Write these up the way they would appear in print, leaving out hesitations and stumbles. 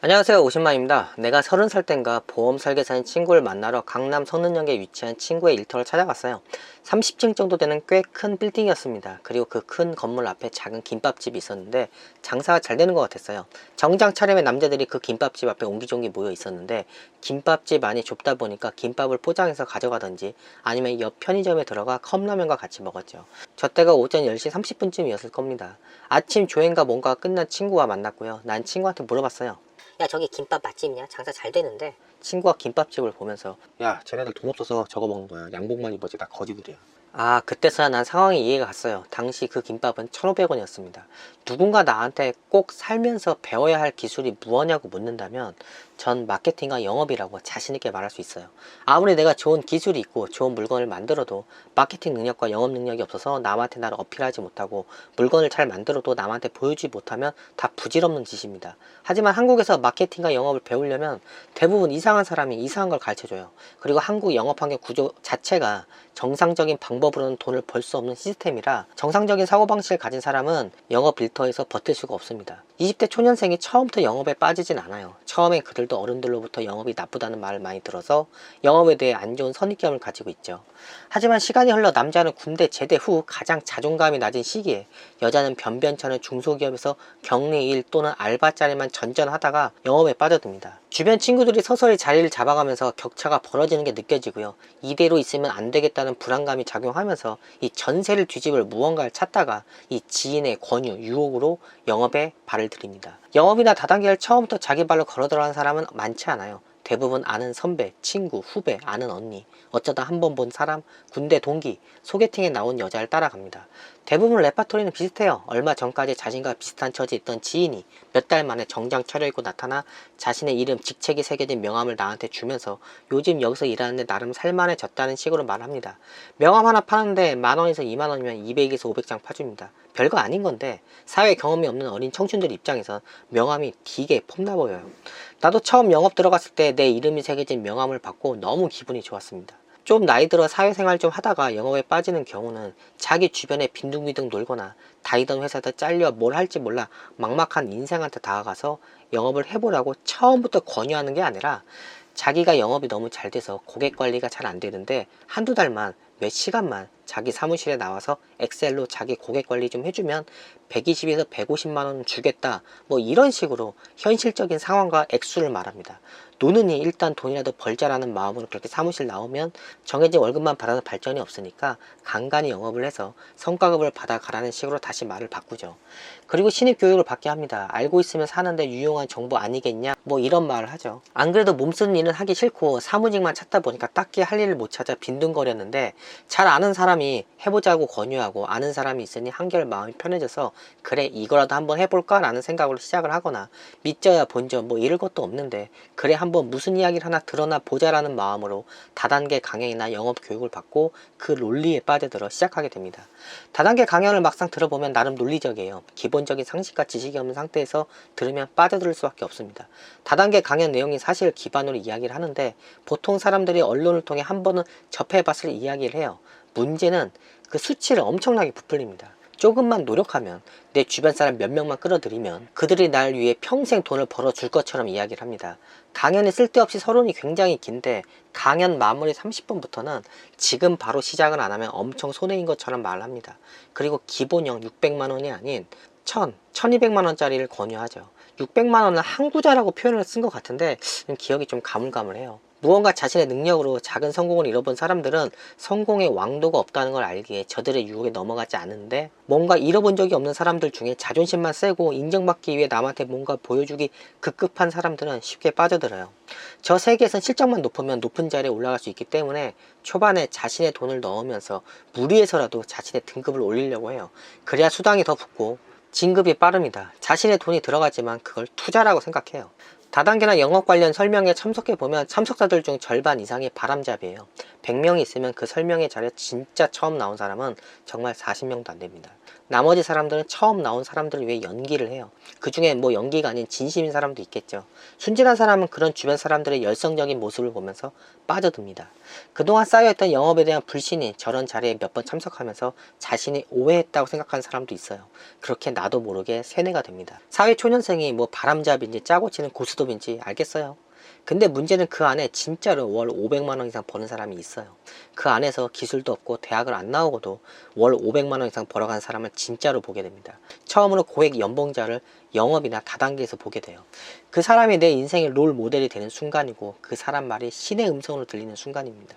안녕하세요, 오신만입니다. 내가 30살 땐가 보험 설계사인 친구를 만나러 강남 선운역에 위치한 친구의 일터를 찾아갔어요. 30층 정도 되는 꽤 큰 빌딩이었습니다. 그리고 그 큰 건물 앞에 작은 김밥집이 있었는데 장사가 잘 되는 것 같았어요. 정장 차림의 남자들이 그 김밥집 앞에 옹기종기 모여 있었는데, 김밥집 안이 좁다 보니까 김밥을 포장해서 가져가든지 아니면 옆 편의점에 들어가 컵라면과 같이 먹었죠. 저 때가 오전 10시 30분쯤이었을 겁니다. 아침 조회인가 뭔가 끝난 친구와 만났고요. 난 친구한테 물어봤어요. 야, 저기 김밥 맛집이냐? 장사 잘 되는데. 친구가 김밥집을 보면서, 야, 쟤네들 돈 없어서 저거 먹는 거야. 양복만 입어지. 다 거지들이야. 아, 그때서야 난 상황이 이해가 갔어요. 당시 그 김밥은 1,500원이었습니다. 누군가 나한테 꼭 살면서 배워야 할 기술이 무엇냐고 묻는다면 전 마케팅과 영업이라고 자신있게 말할 수 있어요. 아무리 내가 좋은 기술이 있고 좋은 물건을 만들어도 마케팅 능력과 영업 능력이 없어서 남한테 나를 어필하지 못하고, 물건을 잘 만들어도 남한테 보여주지 못하면 다 부질없는 짓입니다. 하지만 한국에서 마케팅과 영업을 배우려면 대부분 이상한 사람이 이상한 걸 가르쳐줘요. 그리고 한국 영업 환경 구조 자체가 정상적인 방법으로는 돈을 벌 수 없는 시스템이라 정상적인 사고방식을 가진 사람은 영업 일터에서 버틸 수가 없습니다. 20대 초년생이 처음부터 영업에 빠지진 않아요. 처음에 그들도 어른들로부터 영업이 나쁘다는 말을 많이 들어서 영업에 대해 안 좋은 선입견을 가지고 있죠. 하지만 시간이 흘러 남자는 군대 제대 후 가장 자존감이 낮은 시기에, 여자는 변변찮은 중소기업에서 격리 일 또는 알바 자리만 전전하다가 영업에 빠져듭니다. 주변 친구들이 서서히 자리를 잡아가면서 격차가 벌어지는 게 느껴지고요. 이대로 있으면 안 되겠다는 불안감이 작용하면서 이 전세를 뒤집을 무언가를 찾다가 이 지인의 권유, 유혹으로 영업에 발을 들입니다. 영업이나 다단계를 처음부터 자기 발로 걸어 들어간 사람은 많지 않아요. 대부분 아는 선배, 친구, 후배, 아는 언니, 어쩌다 한 번 본 사람, 군대 동기, 소개팅에 나온 여자를 따라갑니다. 대부분 레파토리는 비슷해요. 얼마 전까지 자신과 비슷한 처지에 있던 지인이 몇 달 만에 정장 차려입고 나타나 자신의 이름, 직책이 새겨진 명함을 나한테 주면서 요즘 여기서 일하는데 나름 살만해졌다는 식으로 말합니다. 명함 하나 파는데 10,000원에서 20,000원이면 200에서 500장 파줍니다. 별거 아닌 건데 사회 경험이 없는 어린 청춘들 입장에선 명함이 되게 폼나 보여요. 나도 처음 영업 들어갔을 때 내 이름이 새겨진 명함을 받고 너무 기분이 좋았습니다. 좀 나이 들어 사회생활 좀 하다가 영업에 빠지는 경우는 자기 주변에 빈둥빈둥 놀거나 다니던 회사에서 잘려 뭘 할지 몰라 막막한 인생한테 다가가서 영업을 해보라고 처음부터 권유하는 게 아니라, 자기가 영업이 너무 잘 돼서 고객 관리가 잘 안 되는데 한두 달만, 몇 시간만 자기 사무실에 나와서 엑셀로 자기 고객 관리 좀 해주면 120에서 150만원 주겠다, 뭐 이런 식으로 현실적인 상황과 액수를 말합니다. 노는이 일단 돈이라도 벌자라는 마음으로 그렇게 사무실 나오면 정해진 월급만 받아서 발전이 없으니까 간간히 영업을 해서 성과급을 받아가라는 식으로 다시 말을 바꾸죠. 그리고 신입 교육을 받게 합니다. 알고 있으면 사는데 유용한 정보 아니겠냐, 뭐 이런 말을 하죠. 안 그래도 몸쓰는 일은 하기 싫고 사무직만 찾다 보니까 딱히 할 일을 못 찾아 빈둥거렸는데, 잘 아는 사람이 해보자고 권유하고 아는 사람이 있으니 한결 마음이 편해져서 그래 이거라도 한번 해볼까 라는 생각으로 시작을 하거나, 믿져야 본전 뭐 이럴 것도 없는데 그래 한번 무슨 이야기를 하나 들어나 보자라는 마음으로 다단계 강연이나 영업 교육을 받고 그 논리에 빠져들어 시작하게 됩니다. 다단계 강연을 막상 들어보면 나름 논리적이에요. 기본적인 상식과 지식이 없는 상태에서 들으면 빠져들 수밖에 없습니다. 다단계 강연 내용이 사실 기반으로 이야기를 하는데 보통 사람들이 언론을 통해 한 번은 접해봤을 이야기를 해요. 문제는 그 수치를 엄청나게 부풀립니다. 조금만 노력하면, 내 주변 사람 몇 명만 끌어들이면 그들이 날 위해 평생 돈을 벌어줄 것처럼 이야기를 합니다. 강연이 쓸데없이 서론이 굉장히 긴데 강연 마무리 30분부터는 지금 바로 시작을 안 하면 엄청 손해인 것처럼 말을 합니다. 그리고 기본형 600만원이 아닌 1200만원짜리를 권유하죠. 600만원은 한구자라고 표현을 쓴 것 같은데 기억이 좀 가물가물해요. 무언가 자신의 능력으로 작은 성공을 이뤄본 사람들은 성공의 왕도가 없다는 걸 알기에 저들의 유혹에 넘어가지 않는데, 뭔가 잃어본 적이 없는 사람들 중에 자존심만 세고 인정받기 위해 남한테 뭔가 보여주기 급급한 사람들은 쉽게 빠져들어요. 저 세계에선 실적만 높으면 높은 자리에 올라갈 수 있기 때문에 초반에 자신의 돈을 넣으면서 무리해서라도 자신의 등급을 올리려고 해요. 그래야 수당이 더 붙고 진급이 빠릅니다. 자신의 돈이 들어가지만 그걸 투자라고 생각해요. 다단계나 영업 관련 설명에 참석해보면 참석자들 중 절반 이상이 바람잡이에요. 100명이 있으면 그 설명회 자리에 진짜 처음 나온 사람은 정말 40명도 안 됩니다. 나머지 사람들은 처음 나온 사람들을 위해 연기를 해요. 그 중에 뭐 연기가 아닌 진심인 사람도 있겠죠. 순진한 사람은 그런 주변 사람들의 열성적인 모습을 보면서 빠져듭니다. 그동안 쌓여있던 영업에 대한 불신이 저런 자리에 몇 번 참석하면서 자신이 오해했다고 생각하는 사람도 있어요. 그렇게 나도 모르게 세뇌가 됩니다. 사회 초년생이 뭐 바람잡이인지 짜고 치는 고스톱인지 알겠어요. 근데 문제는 그 안에 진짜로 월 500만 원 이상 버는 사람이 있어요. 그 안에서 기술도 없고 대학을 안 나오고도 월 500만 원 이상 벌어가는 사람을 진짜로 보게 됩니다. 처음으로 고액 연봉자를 영업이나 다단계에서 보게 돼요. 그 사람이 내 인생의 롤 모델이 되는 순간이고, 그 사람 말이 신의 음성으로 들리는 순간입니다.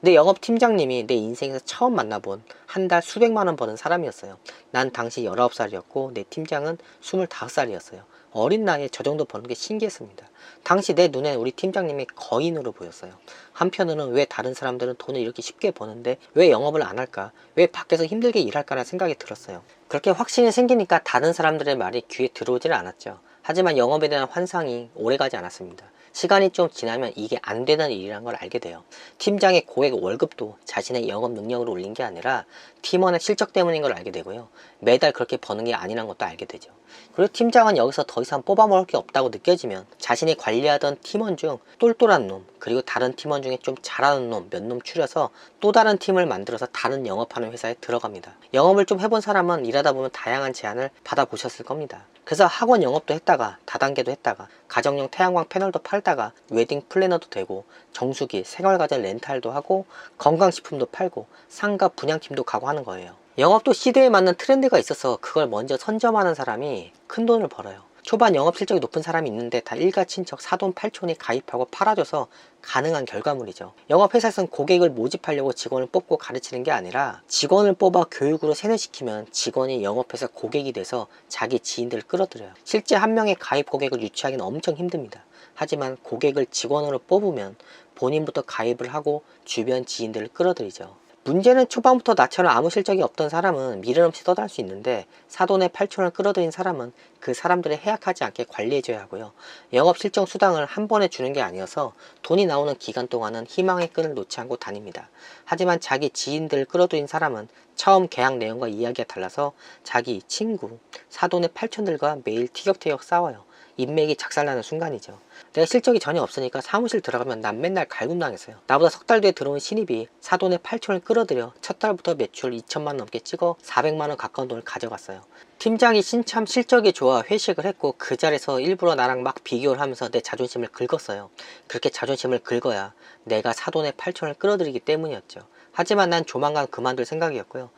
내 영업팀장님이 내 인생에서 처음 만나본 한 달 수백만 원 버는 사람이었어요. 난 당시 19살이었고 내 팀장은 25살이었어요. 어린 나이에 저 정도 버는 게 신기했습니다. 당시 내 눈엔 우리 팀장님이 거인으로 보였어요. 한편으로는 왜 다른 사람들은 돈을 이렇게 쉽게 버는데 왜 영업을 안 할까? 왜 밖에서 힘들게 일할까라는 생각이 들었어요. 그렇게 확신이 생기니까 다른 사람들의 말이 귀에 들어오지는 않았죠. 하지만 영업에 대한 환상이 오래가지 않았습니다. 시간이 좀 지나면 이게 안 되는 일이라는 걸 알게 돼요. 팀장의 고액 월급도 자신의 영업 능력으로 올린 게 아니라 팀원의 실적 때문인 걸 알게 되고요. 매달 그렇게 버는 게 아니란 것도 알게 되죠. 그리고 팀장은 여기서 더 이상 뽑아먹을 게 없다고 느껴지면 자신이 관리하던 팀원 중 똘똘한 놈, 그리고 다른 팀원 중에 좀 잘하는 놈 몇 놈 추려서 또 다른 팀을 만들어서 다른 영업하는 회사에 들어갑니다. 영업을 좀 해본 사람은 일하다 보면 다양한 제안을 받아보셨을 겁니다. 그래서 학원 영업도 했다가 다단계도 했다가 가정용 태양광 패널도 팔다가 웨딩 플래너도 되고 정수기, 생활가전 렌탈도 하고 건강식품도 팔고 상가 분양팀도 가고 하는 거예요. 영업도 시대에 맞는 트렌드가 있어서 그걸 먼저 선점하는 사람이 큰 돈을 벌어요. 초반 영업 실적이 높은 사람이 있는데 다 일가 친척 사돈 팔촌이 가입하고 팔아줘서 가능한 결과물이죠. 영업회사에서는 고객을 모집하려고 직원을 뽑고 가르치는 게 아니라 직원을 뽑아 교육으로 세뇌시키면 직원이 영업해서 고객이 돼서 자기 지인들을 끌어들여요. 실제 한 명의 가입 고객을 유치하기는 엄청 힘듭니다. 하지만 고객을 직원으로 뽑으면 본인부터 가입을 하고 주변 지인들을 끌어들이죠. 문제는 초반부터 나처럼 아무 실적이 없던 사람은 미련 없이 떠날 수 있는데, 사돈의 8촌을 끌어들인 사람은 그 사람들을 해약하지 않게 관리해줘야 하고요. 영업 실적 수당을 한 번에 주는 게 아니어서 돈이 나오는 기간 동안은 희망의 끈을 놓지 않고 다닙니다. 하지만 자기 지인들을 끌어들인 사람은 처음 계약 내용과 이야기가 달라서 자기 친구, 사돈의 8촌들과 매일 티격태격 싸워요. 인맥이 작살나는 순간이죠. 내가 실적이 전혀 없으니까 사무실 들어가면 난 맨날 갈굼당했어요. 나보다 석 달 뒤에 들어온 신입이 사돈의 8촌을 끌어들여 첫 달부터 매출 2천만 넘게 찍어 400만 원 가까운 돈을 가져갔어요. 팀장이 신참 실적이 좋아 회식을 했고 그 자리에서 일부러 나랑 막 비교를 하면서 내 자존심을 긁었어요. 그렇게 자존심을 긁어야 내가 사돈의 8촌을 끌어들이기 때문이었죠. 하지만 난 조만간 그만둘 생각이었고요.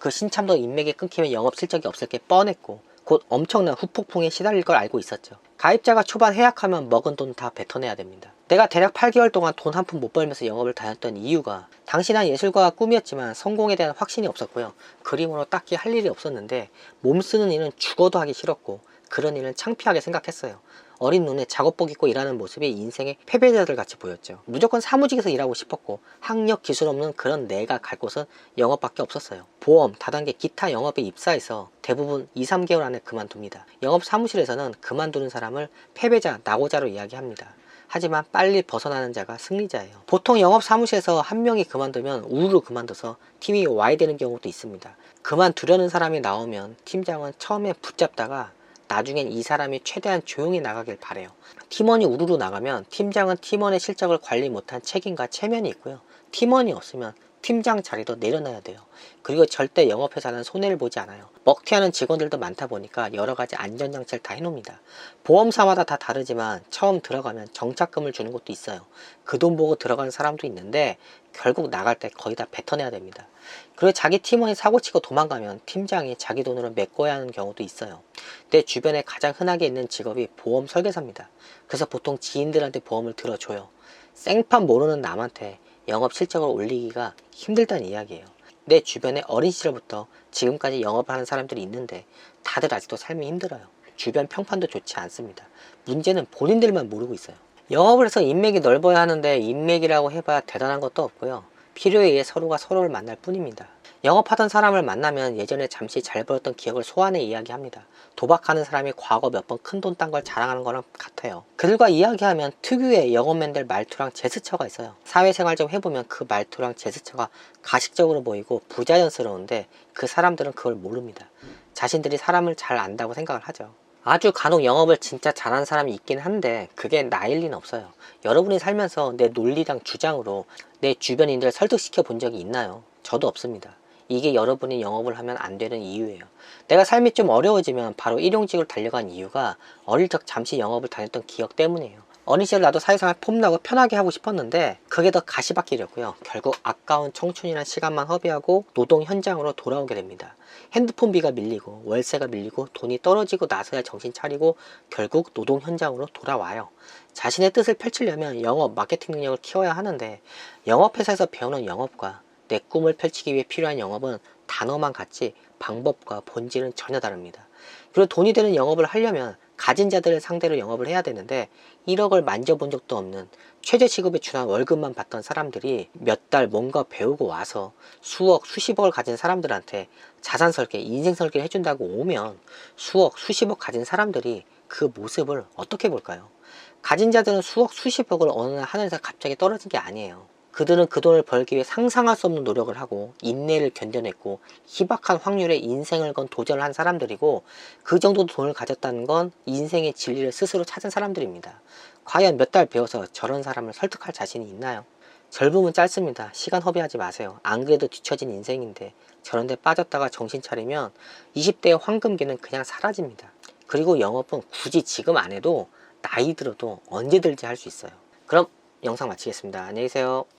그 신참도 인맥이 끊기면 영업 실적이 없을 게 뻔했고 곧 엄청난 후폭풍에 시달릴 걸 알고 있었죠. 가입자가 초반 해약하면 먹은 돈 다 뱉어내야 됩니다. 내가 대략 8개월 동안 돈 한 푼 못 벌면서 영업을 다녔던 이유가, 당시 난 예술가가 꿈이었지만 성공에 대한 확신이 없었고요. 그림으로 딱히 할 일이 없었는데 몸 쓰는 일은 죽어도 하기 싫었고 그런 일은 창피하게 생각했어요. 어린 눈에 작업복 입고 일하는 모습이 인생의 패배자들 같이 보였죠. 무조건 사무직에서 일하고 싶었고 학력 기술 없는 그런 내가 갈 곳은 영업밖에 없었어요. 보험, 다단계, 기타 영업에 입사해서 대부분 2-3개월 안에 그만둡니다. 영업 사무실에서는 그만두는 사람을 패배자, 낙오자로 이야기합니다. 하지만 빨리 벗어나는 자가 승리자예요. 보통 영업 사무실에서 한 명이 그만두면 우르르 그만둬서 팀이 와야 되는 경우도 있습니다. 그만두려는 사람이 나오면 팀장은 처음에 붙잡다가 나중엔 이 사람이 최대한 조용히 나가길 바래요. 팀원이 우르르 나가면 팀장은 팀원의 실적을 관리 못한 책임과 체면이 있고요. 팀원이 없으면 팀장 자리도 내려놔야 돼요. 그리고 절대 영업회사는 손해를 보지 않아요. 먹튀하는 직원들도 많다 보니까 여러가지 안전장치를 다 해놓습니다. 보험사마다 다 다르지만 처음 들어가면 정착금을 주는 것도 있어요. 그 돈 보고 들어가는 사람도 있는데 결국 나갈 때 거의 다 뱉어내야 됩니다. 그리고 자기 팀원이 사고치고 도망가면 팀장이 자기 돈으로 메꿔야 하는 경우도 있어요. 내 주변에 가장 흔하게 있는 직업이 보험 설계사입니다. 그래서 보통 지인들한테 보험을 들어줘요. 생판 모르는 남한테 영업 실적을 올리기가 힘들다는 이야기예요. 내 주변에 어린 시절부터 지금까지 영업하는 사람들이 있는데 다들 아직도 삶이 힘들어요. 주변 평판도 좋지 않습니다. 문제는 본인들만 모르고 있어요. 영업을 해서 인맥이 넓어야 하는데 인맥이라고 해봐야 대단한 것도 없고요. 필요에 의해 서로가 서로를 만날 뿐입니다. 영업하던 사람을 만나면 예전에 잠시 잘 벌었던 기억을 소환해 이야기합니다. 도박하는 사람이 과거 몇 번 큰 돈 딴 걸 자랑하는 거랑 같아요. 그들과 이야기하면 특유의 영업맨들 말투랑 제스처가 있어요. 사회생활 좀 해보면 그 말투랑 제스처가 가식적으로 보이고 부자연스러운데 그 사람들은 그걸 모릅니다. 자신들이 사람을 잘 안다고 생각을 하죠. 아주 간혹 영업을 진짜 잘하는 사람이 있긴 한데 그게 나일 리는 없어요. 여러분이 살면서 내 논리랑 주장으로 내 주변인들 설득시켜 본 적이 있나요? 저도 없습니다. 이게 여러분이 영업을 하면 안 되는 이유예요. 내가 삶이 좀 어려워지면 바로 일용직으로 달려간 이유가 어릴 적 잠시 영업을 다녔던 기억 때문이에요. 어린 시절 나도 사회생활 폼나고 편하게 하고 싶었는데 그게 더 가시밭길이었고요. 결국 아까운 청춘이란 시간만 허비하고 노동 현장으로 돌아오게 됩니다. 핸드폰비가 밀리고 월세가 밀리고 돈이 떨어지고 나서야 정신 차리고 결국 노동 현장으로 돌아와요. 자신의 뜻을 펼치려면 영업, 마케팅 능력을 키워야 하는데 영업회사에서 배우는 영업과 내 꿈을 펼치기 위해 필요한 영업은 단어만 같지 방법과 본질은 전혀 다릅니다. 그리고 돈이 되는 영업을 하려면 가진 자들을 상대로 영업을 해야 되는데 1억을 만져본 적도 없는 최저시급에 준한 월급만 받던 사람들이 몇 달 뭔가 배우고 와서 수억, 수십억을 가진 사람들한테 자산 설계, 인생 설계를 해준다고 오면 수억, 수십억 가진 사람들이 그 모습을 어떻게 볼까요? 가진 자들은 수억, 수십억을 어느 날 하늘에서 갑자기 떨어진 게 아니에요. 그들은 그 돈을 벌기 위해 상상할 수 없는 노력을 하고 인내를 견뎌냈고 희박한 확률에 인생을 건 도전을 한 사람들이고 그 정도 돈을 가졌다는 건 인생의 진리를 스스로 찾은 사람들입니다. 과연 몇 달 배워서 저런 사람을 설득할 자신이 있나요? 젊음은 짧습니다. 시간 허비하지 마세요. 안 그래도 뒤처진 인생인데 저런 데 빠졌다가 정신 차리면 20대의 황금기는 그냥 사라집니다. 그리고 영업은 굳이 지금 안 해도 나이 들어도 언제든지 할 수 있어요. 그럼 영상 마치겠습니다. 안녕히 계세요.